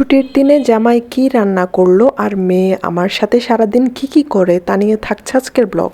ছুটির দিনে জামাই কি রান্না করলো আর মেয়ে আমার সাথে সারাদিন কি করে তা নিয়ে থাকছে আজকের ব্লগ।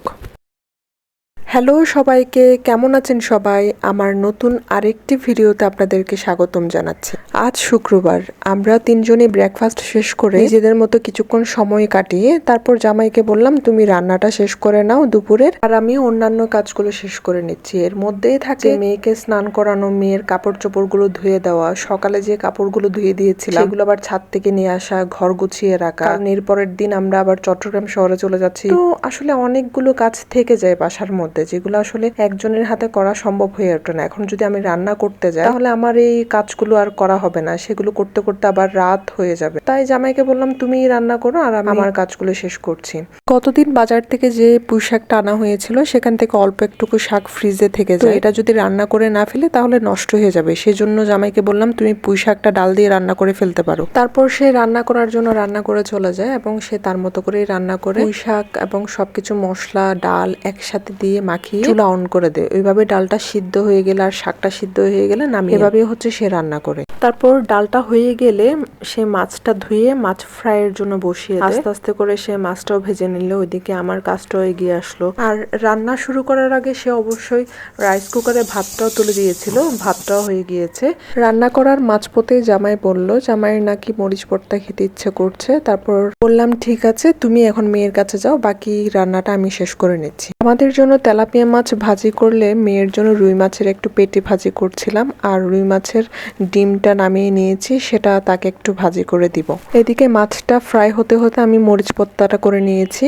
হ্যালো সবাইকে, কেমন আছেন সবাই? আমার নতুন আরেকটি ভিডিওতে আপনাদেরকে স্বাগতম জানাচ্ছি। আজ শুক্রবার, আমরা তিনজনই ব্রেকফাস্ট শেষ করে নিজেদের মতো কিছুক্ষণ সময় কাটিয়ে তারপর জামাইকে বললাম তুমি রান্নাটা শেষ করে নাও দুপুরের, আর আমি অন্যান্য কাজগুলো শেষ করে নিচ্ছি। এর মধ্যেই থাকে মেয়েকে স্নান করানো, মেয়ের কাপড় চোপড়গুলো ধুয়ে দেওয়া, সকালে যে কাপড়গুলো ধুয়ে দিয়েছিলাম সেগুলো আবার ছাদ থেকে নিয়ে আসা, ঘর গুছিয়ে রাখা, কারণ এর পরের দিন আমরা আবার চট্টগ্রাম শহরে চলে যাচ্ছি। তো আসলে অনেকগুলো কাজ থেকে যায় বাসার মধ্যে, যেগুলো আসলে একজনের হাতে করা সম্ভব হয়ে ওঠে না। এখন যদি আমি রান্না করতে যাই তাহলে আমার এই কাজগুলো আর করা হবে না, সেগুলো করতে করতে আবার রাত হয়ে যাবে। তাই জামাইকে বললাম তুমি রান্না করো আর আমি আমার কাজগুলো শেষ করছি। কতদিন বাজার থেকে যে পুঁই শাকটা আনা হয়েছিল সেখান থেকে অল্প একটুকু শাক ফ্রিজে থেকে যায়, এটা যদি রান্না করে না ফেলে তাহলে নষ্ট হয়ে যাবে। সেজন্য জামাইকে বললাম তুমি পুঁই শাকটা ডাল দিয়ে রান্না করে ফেলতে পারো। তারপর সে রান্না করার জন্য রান্না করে চলে যায় এবং সে তার মতো করেই রান্না করে পুঁই শাক এবং সবকিছু মশলা ডাল একসাথে দিয়ে মাখিয়ে চুলা অন করে দেয়। ওইভাবে ডালটা সিদ্ধ হয়ে গেলে আর শাকটা সিদ্ধ হয়ে গেলে নামিয়ে, এভাবেই হচ্ছে সে রান্না করে। তারপর ডালটা হয়ে গেলে সে মাছটা ধুয়ে মাছ ফ্রাইয়ের জন্য বসিয়ে দেয়। আস্তে আস্তে করে সে মাছটাও ভেজে নিল, ওইদিকে আমার কাজটাও এগিয়ে আসলো। আর রান্না শুরু করার আগে সে অবশ্যই রাইস কুকারে ভাতটাও তুলে দিয়েছিল, ভাতটাও হয়ে গিয়েছে। রান্না করার মাঝপথে জামাই বলল জামাইয়ের নাকি মরিচ ভর্তা খেতে ইচ্ছে করছে। তারপর বললাম ঠিক আছে, তুমি এখন মেয়ের কাছে যাও, বাকি রান্নাটা আমি শেষ করে নিচ্ছি। আমাদের জন্য তেলাপিয়া মাছ ভাজি করলে মেয়ের জন্য রুই মাছের একটু পেটি ভাজি করছিলাম, আর রুই মাছের ডিমটা নামিয়ে নিয়েছি, সেটা তাকে একটু ভাজি করে দিব। এদিকে মাছটা ফ্রাই হতে হতে আমি মরিচ ভর্তাটা করে নিয়েছি,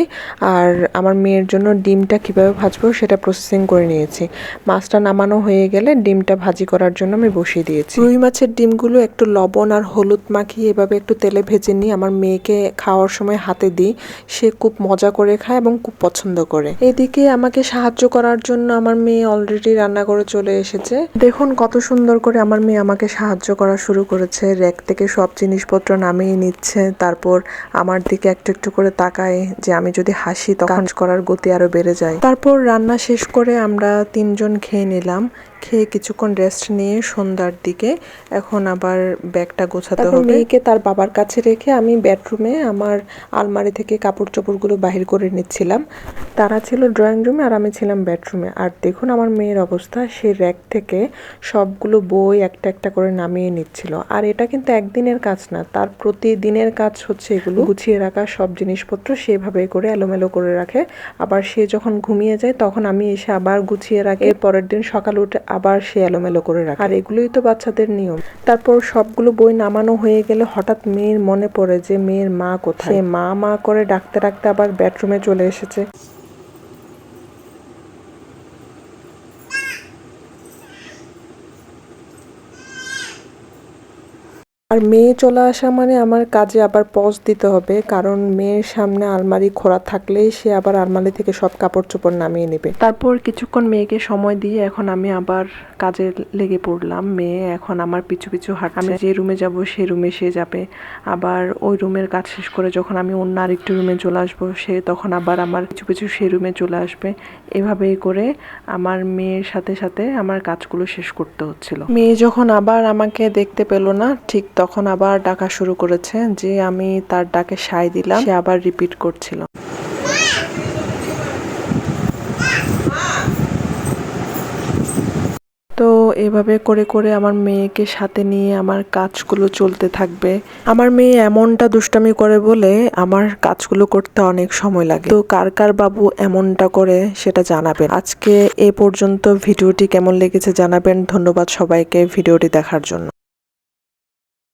আর আমার মেয়ের জন্য ডিমটা কিভাবে ভাজবো সেটা প্রসেসিং করে নিয়েছি। মাছটা নামানো হয়ে গেলে ডিমটা ভাজি করার জন্য আমি বসিয়ে দিয়েছি। রুই মাছের ডিমগুলো একটু লবণ আর হলুদ মাখিয়ে এভাবে একটু তেলে ভেজে নিই, আমার মেয়েকে খাওয়ার সময় হাতে দিই, সে খুব মজা করে খায় এবং খুব পছন্দ করে। এদিকে আমাকে সাহায্য করার জন্য আমার মেয়ে অলরেডি রান্না করে চলে এসেছে। দেখুন কত সুন্দর করে আমার মেয়ে আমাকে সাহায্য করা শুরু করেছে, র্যাক থেকে সব জিনিসপত্র নামিয়ে নিচ্ছে, তারপর আমার দিকে একটু একটু করে তাকায় যে আমি যদি হাসি তখন কাজ করার গতি আরো বেড়ে যায়। তারপর রান্না শেষ করে আমরা তিনজন খেয়ে নিলাম, খেয়ে কিছুক্ষণ রেস্ট নিয়ে সন্ধ্যার দিকে এখন আবার ব্যাগটা গোছাতে হবে। মেয়েকে তার বাবার কাছে রেখে আমি বেডরুমে আমার আলমারি থেকে কাপড় চোপড়গুলো বাহির করে নিচ্ছিলাম। তারা ছিল ড্রয়িং রুমে আর আমি ছিলাম বেডরুমে। আর দেখুন আমার মেয়ের অবস্থা, সে র্যাক থেকে সবগুলো বই একটা একটা করে নামিয়ে নিচ্ছিল। আর এটা কিন্তু একদিনের কাজ না, তার প্রতিদিনের কাজ হচ্ছে এগুলো গুছিয়ে রাখা, সব জিনিসপত্র সেভাবে করে এলোমেলো করে রাখে। আবার সে যখন ঘুমিয়ে যায় তখন আমি এসে আবার গুছিয়ে রাখি, পরের দিন সকাল উঠে আবার সে এলোমেলো করে রাখে। আর এগুলোই তো বাচ্চাদের নিয়ম। তারপর সবগুলো বই নামানো হয়ে গেলে হঠাৎ মেয়ের মনে পড়ে যে মেয়ের মা কোথায়। সে মা মা করে ডাকতে ডাকতে আবার বেডরুমে চলে এসেছে। আর মেয়ে চলে আসা মানে আমার কাজে আবার পজ দিতে হবে, কারণ মেয়ের সামনে আলমারি খোলা থাকলেই সে আবার আলমারি থেকে সব কাপড় চোপড় নামিয়ে নেবে। তারপর কিছুক্ষণ মেয়েকে সময় দিয়ে এখন আমি আবার কাজে লেগে পড়লাম। মেয়ে এখন আমার পিছু পিছু হাঁটছে, আমি যে রুমে যাব সেই রুমে সে যাবে, আবার ওই রুমের কাজ শেষ করে যখন আমি অন্য আরেকটি রুমে চলে আসবো সে তখন আবার আমার পিছু পিছু সেই রুমে চলে আসবে। এভাবেই করে আমার মেয়ের সাথে সাথে আমার কাজগুলো শেষ করতে হচ্ছিল। মেয়ে যখন আবার আমাকে দেখতে পেল না, ঠিক তখন আবার ডাকা শুরু করেছে, যে আমি তার ডাকে সায় দিলাম, সে আবার রিপিট করছিল। তো এভাবে করে করে আমার মেয়েকে সাথে নিয়ে আমার কাজগুলো চলতে থাকবে। আমার মেয়ে এমনটা দুষ্টামি করে বলে আমার কাজগুলো করতে অনেক সময় লাগে। তো কার কার বাবু এমনটা করে সেটা জানাবেন। আজকে এ পর্যন্ত ভিডিওটি কেমন লেগেছে জানাবেন। ধন্যবাদ সবাইকে ভিডিওটি দেখার জন্য।